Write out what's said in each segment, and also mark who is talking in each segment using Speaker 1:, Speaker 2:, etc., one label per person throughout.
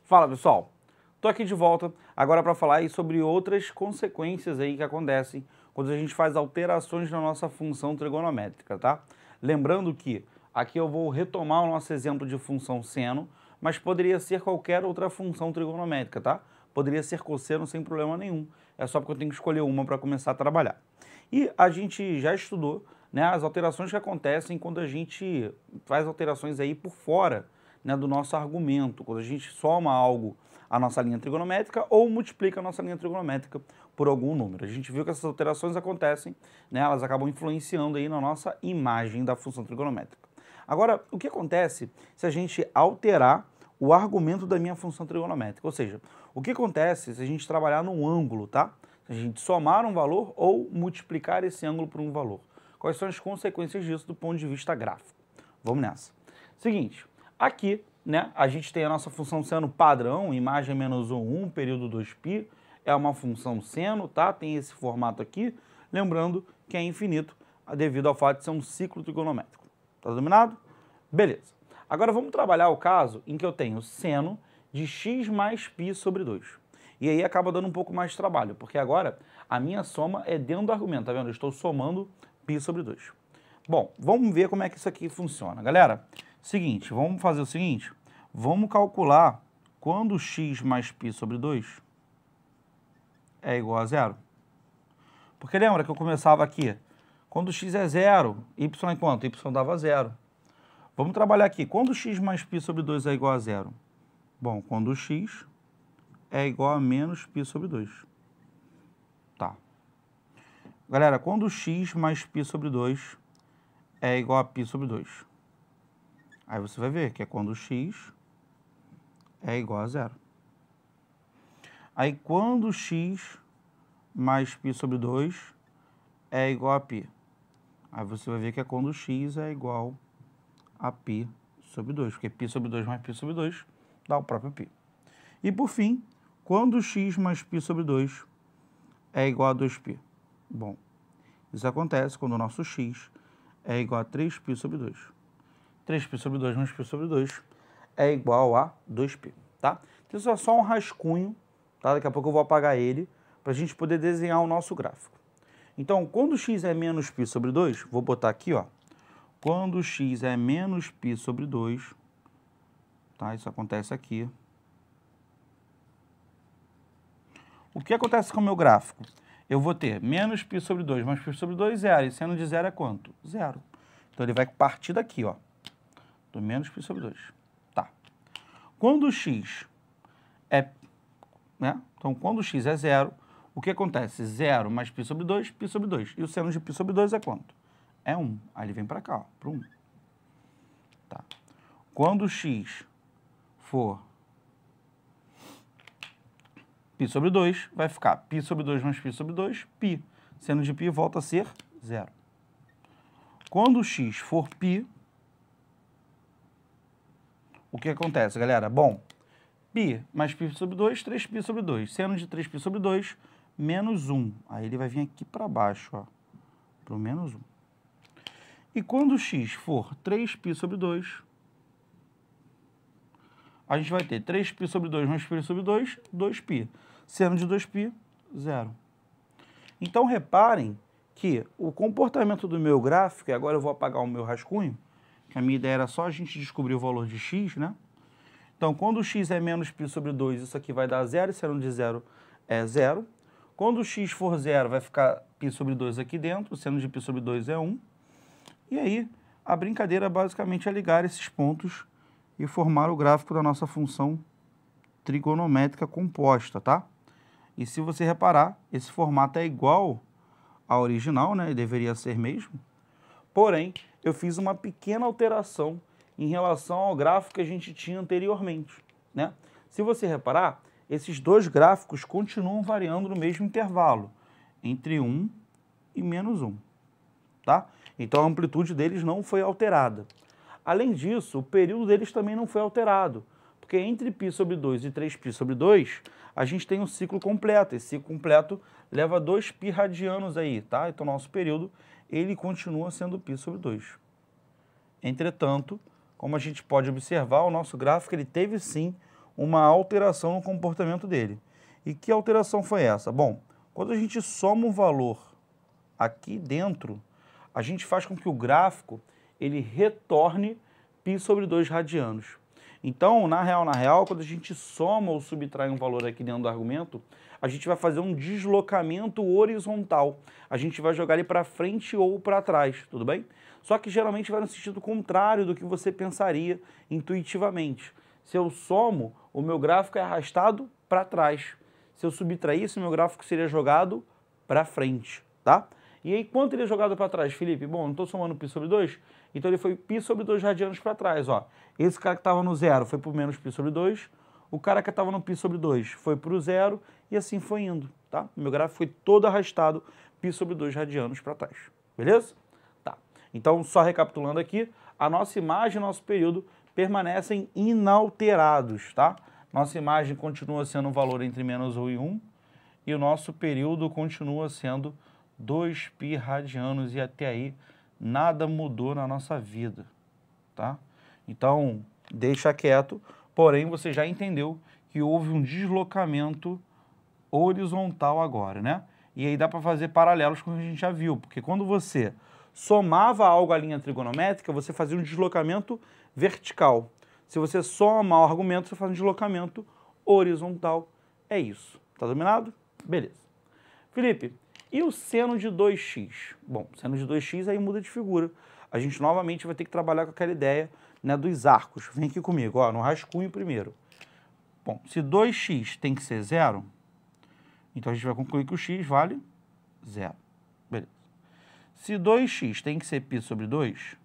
Speaker 1: Fala pessoal, estou aqui de volta agora para falar aí sobre outras consequências aí que acontecem quando a gente faz alterações na nossa função trigonométrica, tá? Lembrando que aqui eu vou retomar o nosso exemplo de função seno, mas poderia ser qualquer outra função trigonométrica, tá? Poderia ser cosseno sem problema nenhum, é só porque eu tenho que escolher uma para começar a trabalhar. E a gente já estudou, né, as alterações que acontecem quando a gente faz alterações aí por fora, né, do nosso argumento, quando a gente soma algo à nossa linha trigonométrica ou multiplica a nossa linha trigonométrica por algum número. A gente viu que essas alterações acontecem, né, elas acabam influenciando aí na nossa imagem da função trigonométrica. Agora, o que acontece se a gente alterar o argumento da minha função trigonométrica? Ou seja, o que acontece se a gente trabalhar num ângulo, tá? Se a gente somar um valor ou multiplicar esse ângulo por um valor. Quais são as consequências disso do ponto de vista gráfico? Vamos nessa. Seguinte, aqui, né, a gente tem a nossa função seno padrão, imagem menos 1, período 2π, é uma função seno, tá? Tem esse formato aqui, lembrando que é infinito devido ao fato de ser um ciclo trigonométrico. Tá dominado? Beleza. Agora vamos trabalhar o caso em que eu tenho seno de x mais π sobre 2. E aí acaba dando um pouco mais de trabalho, porque agora a minha soma é dentro do argumento, tá vendo? Eu estou somando π sobre 2. Bom, vamos ver como é que isso aqui funciona. Galera, seguinte, vamos fazer o seguinte, vamos calcular quando x mais π sobre 2 é igual a zero. Porque lembra que eu começava aqui, quando x é zero, y é quanto? Y dava zero. Vamos trabalhar aqui, quando x mais π sobre 2 é igual a zero? Bom, quando x é igual a menos π sobre 2. Tá. Galera, quando x mais π sobre 2 é igual a π sobre 2. Aí você vai ver que é quando x é igual a zero. Aí quando x mais π sobre 2 é igual a π. Aí você vai ver que é quando x é igual a π sobre 2, porque π sobre 2 mais π sobre 2 dá o próprio π. E por fim, quando x mais π sobre 2 é igual a 2π. Bom, isso acontece quando o nosso x é igual a 3π sobre 2. 3π sobre 2 mais π sobre 2 é igual a 2π, tá? Então isso é só um rascunho, tá? Daqui a pouco eu vou apagar ele, para a gente poder desenhar o nosso gráfico. Então, quando x é menos π sobre 2, vou botar aqui, ó. Quando x é menos π sobre 2, tá? Isso acontece aqui. O que acontece com o meu gráfico? Eu vou ter menos π sobre 2 mais π sobre 2, zero. E seno de zero é quanto? Zero. Então, ele vai partir daqui, ó. Do menos π sobre 2. Tá. Quando x é... né? Então, quando x é zero, o que acontece? Zero mais π sobre 2, π sobre 2. E o seno de π sobre 2 é quanto? É 1. Aí ele vem para cá, ó, para 1. Tá. Quando x for π sobre 2, vai ficar π sobre 2 mais π sobre 2, π. Seno de π volta a ser zero. Quando x for π, o que acontece, galera? Bom, π mais π sobre 2, 3π sobre 2. Seno de 3π sobre 2, menos 1. Aí ele vai vir aqui para baixo, ó, para o menos 1. E quando x for 3π sobre 2, a gente vai ter 3π sobre 2 mais π sobre 2, 2π. Seno de 2π, zero. Então, reparem que o comportamento do meu gráfico, e agora eu vou apagar o meu rascunho, que a minha ideia era só a gente descobrir o valor de x, né? Então, quando x é menos π sobre 2, isso aqui vai dar zero, e seno de zero é zero. Quando x for zero, vai ficar π sobre 2 aqui dentro, o seno de π sobre 2 é 1. E aí, a brincadeira basicamente é ligar esses pontos e formar o gráfico da nossa função trigonométrica composta, tá? E se você reparar, esse formato é igual ao original, né? Deveria ser mesmo. Porém, eu fiz uma pequena alteração em relação ao gráfico que a gente tinha anteriormente, né? Se você reparar, esses dois gráficos continuam variando no mesmo intervalo, entre 1 e menos 1, tá? Então, a amplitude deles não foi alterada. Além disso, o período deles também não foi alterado, porque entre π sobre 2 e 3π sobre 2, a gente tem um ciclo completo. Esse ciclo completo leva 2π radianos aí, tá? Então, nosso período, ele continua sendo π sobre 2. Entretanto, como a gente pode observar, o nosso gráfico ele teve sim uma alteração no comportamento dele. E que alteração foi essa? Bom, quando a gente soma um valor aqui dentro, a gente faz com que o gráfico ele retorne π sobre 2 radianos. Então, na real, quando a gente soma ou subtrai um valor aqui dentro do argumento, a gente vai fazer um deslocamento horizontal. A gente vai jogar ele para frente ou para trás, tudo bem? Só que geralmente vai no sentido contrário do que você pensaria intuitivamente. Se eu somo, o meu gráfico é arrastado para trás. Se eu subtraísse, o meu gráfico seria jogado para frente, tá? E aí, quanto ele é jogado para trás, Felipe? Bom, não estou somando π sobre 2, então ele foi π sobre 2 radianos para trás, ó. Esse cara que estava no zero foi para o menos π sobre 2, o cara que estava no π sobre 2 foi para o zero, e assim foi indo, tá? O meu gráfico foi todo arrastado π sobre 2 radianos para trás, beleza? Tá. Então, só recapitulando aqui, a nossa imagem e nosso período permanecem inalterados, tá? Nossa imagem continua sendo um valor entre menos 1 e 1, e o nosso período continua sendo 2π radianos, e até aí nada mudou na nossa vida, tá? Então, deixa quieto, porém você já entendeu que houve um deslocamento horizontal agora, né? E aí dá para fazer paralelos com o que a gente já viu, porque quando você somava algo à linha trigonométrica, você fazia um deslocamento vertical. Se você soma o argumento, você faz um deslocamento horizontal. É isso. Tá dominado? Beleza. Felipe, e o seno de 2x? Bom, seno de 2x aí muda de figura. A gente novamente vai ter que trabalhar com aquela ideia, né, dos arcos. Vem aqui comigo, ó, no rascunho primeiro. Bom, se 2x tem que ser zero, então a gente vai concluir que o x vale zero. Beleza. Se 2x tem que ser π sobre 2,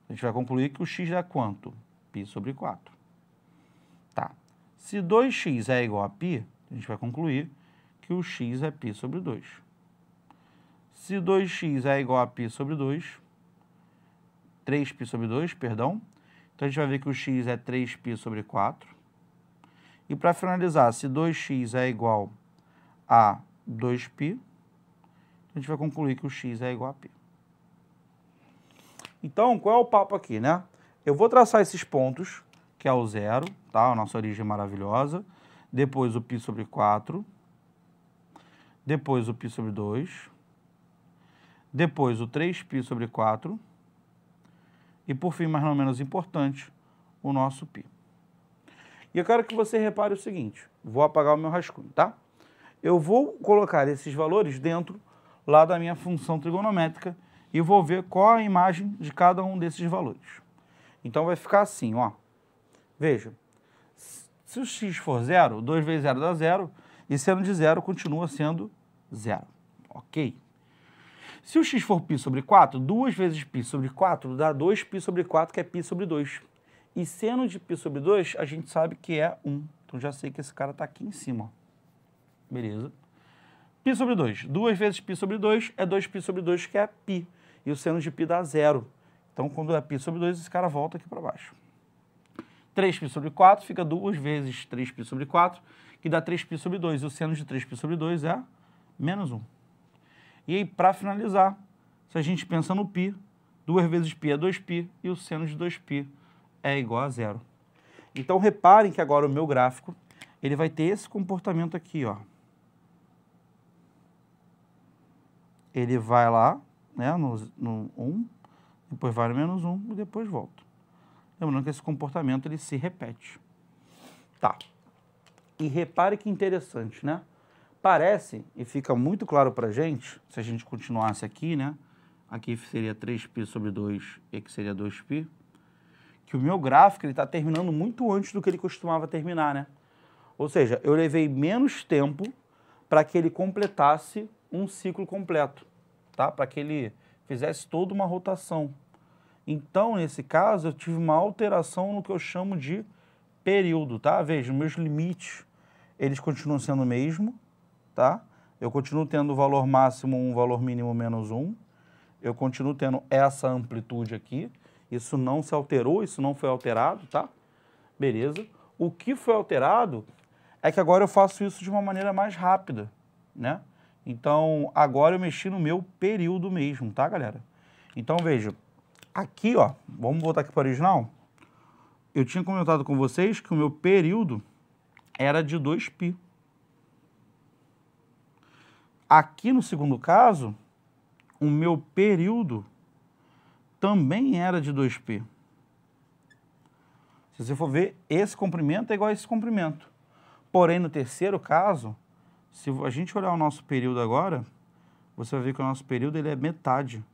Speaker 1: a gente vai concluir que o x dá quanto? π sobre 4. Tá. Se 2x é igual a π, a gente vai concluir que o x é π sobre 2. Se 2x é igual a π sobre 2, 3π sobre 2, perdão, então a gente vai ver que o x é 3π sobre 4. E para finalizar, se 2x é igual a 2π, a gente vai concluir que o x é igual a π. Então, qual é o papo aqui, né? Eu vou traçar esses pontos, que é o zero, tá? A nossa origem maravilhosa. Depois o π sobre 4. Depois o π sobre 2. Depois o 3π sobre 4. E por fim, mas não menos importante, o nosso π. E eu quero que você repare o seguinte, vou apagar o meu rascunho, tá? Eu vou colocar esses valores dentro lá da minha função trigonométrica e vou ver qual a imagem de cada um desses valores. Então vai ficar assim, ó. Veja, se o x for zero, 2 vezes 0 dá 0, e seno de 0 continua sendo 0, ok? Se o x for π sobre 4, 2 vezes π sobre 4 dá 2π sobre 4, que é π sobre 2. E seno de π sobre 2, a gente sabe que é 1. Então já sei que esse cara está aqui em cima, ó. Beleza? π sobre 2. 2 vezes π sobre 2 é 2π sobre 2, que é π. E o seno de π dá 0. Então, quando é π sobre 2, esse cara volta aqui para baixo. 3π sobre 4 fica 2 vezes 3π sobre 4, que dá 3π sobre 2. E o seno de 3π sobre 2 é menos 1. E aí, para finalizar, se a gente pensa no π, 2 vezes π é 2π, e o seno de 2π é igual a 0. Então, reparem que agora o meu gráfico, ele vai ter esse comportamento aqui, ó. Ele vai lá, né, no 1, depois vai no menos 1 e depois volta. Lembrando que esse comportamento ele se repete. Tá. E repare que interessante, né? Parece, e fica muito claro pra gente, se a gente continuasse aqui, né? Aqui seria 3π sobre 2 e aqui seria 2π, que o meu gráfico está terminando muito antes do que ele costumava terminar, né? Ou seja, eu levei menos tempo para que ele completasse um ciclo completo, tá? Para que ele fizesse toda uma rotação. Então, nesse caso, eu tive uma alteração no que eu chamo de período, tá? Veja, meus limites, eles continuam sendo o mesmo, tá? Eu continuo tendo o valor máximo 1, valor mínimo menos 1. Eu continuo tendo essa amplitude aqui. Isso não se alterou, isso não foi alterado, tá? Beleza. O que foi alterado é que agora eu faço isso de uma maneira mais rápida, né? Então, agora eu mexi no meu período mesmo, tá, galera? Então, veja, aqui, ó, vamos voltar aqui para o original. Eu tinha comentado com vocês que o meu período, era de 2π. Aqui no segundo caso, o meu período também era de 2π. Se você for ver, esse comprimento é igual a esse comprimento. Porém, no terceiro caso, se a gente olhar o nosso período agora, você vai ver que o nosso período ele é metade.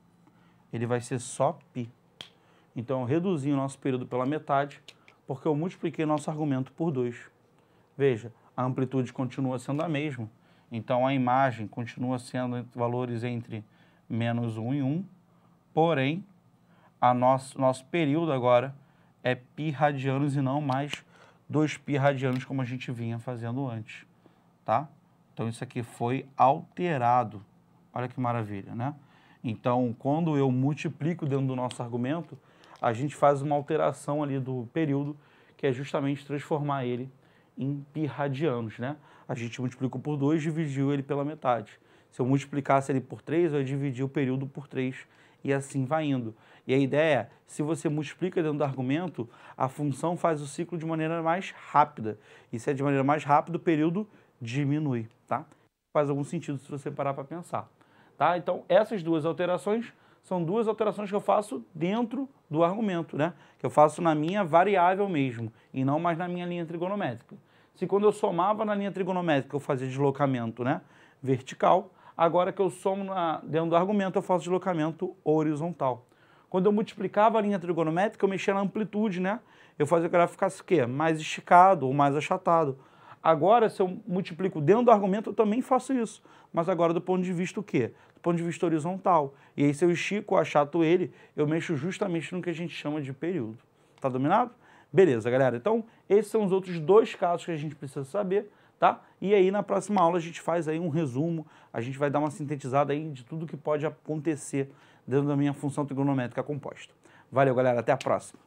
Speaker 1: Ele vai ser só π. Então, eu reduzi o nosso período pela metade, porque eu multipliquei nosso argumento por 2. Veja, a amplitude continua sendo a mesma. Então, a imagem continua sendo valores entre -1 e 1, porém, nosso período agora é π radianos e não mais 2π radianos, como a gente vinha fazendo antes, tá? Então, isso aqui foi alterado. Olha que maravilha, né? Então, quando eu multiplico dentro do nosso argumento, a gente faz uma alteração ali do período, que é justamente transformar ele em π radianos, né? A gente multiplicou por 2, dividiu ele pela metade. Se eu multiplicasse ele por 3, eu ia dividir o período por 3 e assim vai indo. E a ideia é, se você multiplica dentro do argumento, a função faz o ciclo de maneira mais rápida. E se é de maneira mais rápida, o período diminui, tá? Faz algum sentido se você parar para pensar, tá? Então, essas duas alterações são duas alterações que eu faço dentro do argumento, né? Que eu faço na minha variável mesmo, e não mais na minha linha trigonométrica. Se quando eu somava na linha trigonométrica eu fazia deslocamento, né, vertical, agora que eu somo dentro do argumento eu faço deslocamento horizontal. Quando eu multiplicava a linha trigonométrica eu mexia na amplitude, né? Eu fazia que ela ficasse o quê? Mais esticado ou mais achatado. Agora, se eu multiplico dentro do argumento, eu também faço isso. Mas agora do ponto de vista o quê? Do ponto de vista horizontal. E aí, se eu estico ou achato ele, eu mexo justamente no que a gente chama de período. Tá dominado? Beleza, galera. Então, esses são os outros dois casos que a gente precisa saber, tá? E aí, na próxima aula, a gente faz aí um resumo, a gente vai dar uma sintetizada aí de tudo que pode acontecer dentro da minha função trigonométrica composta. Valeu, galera. Até a próxima.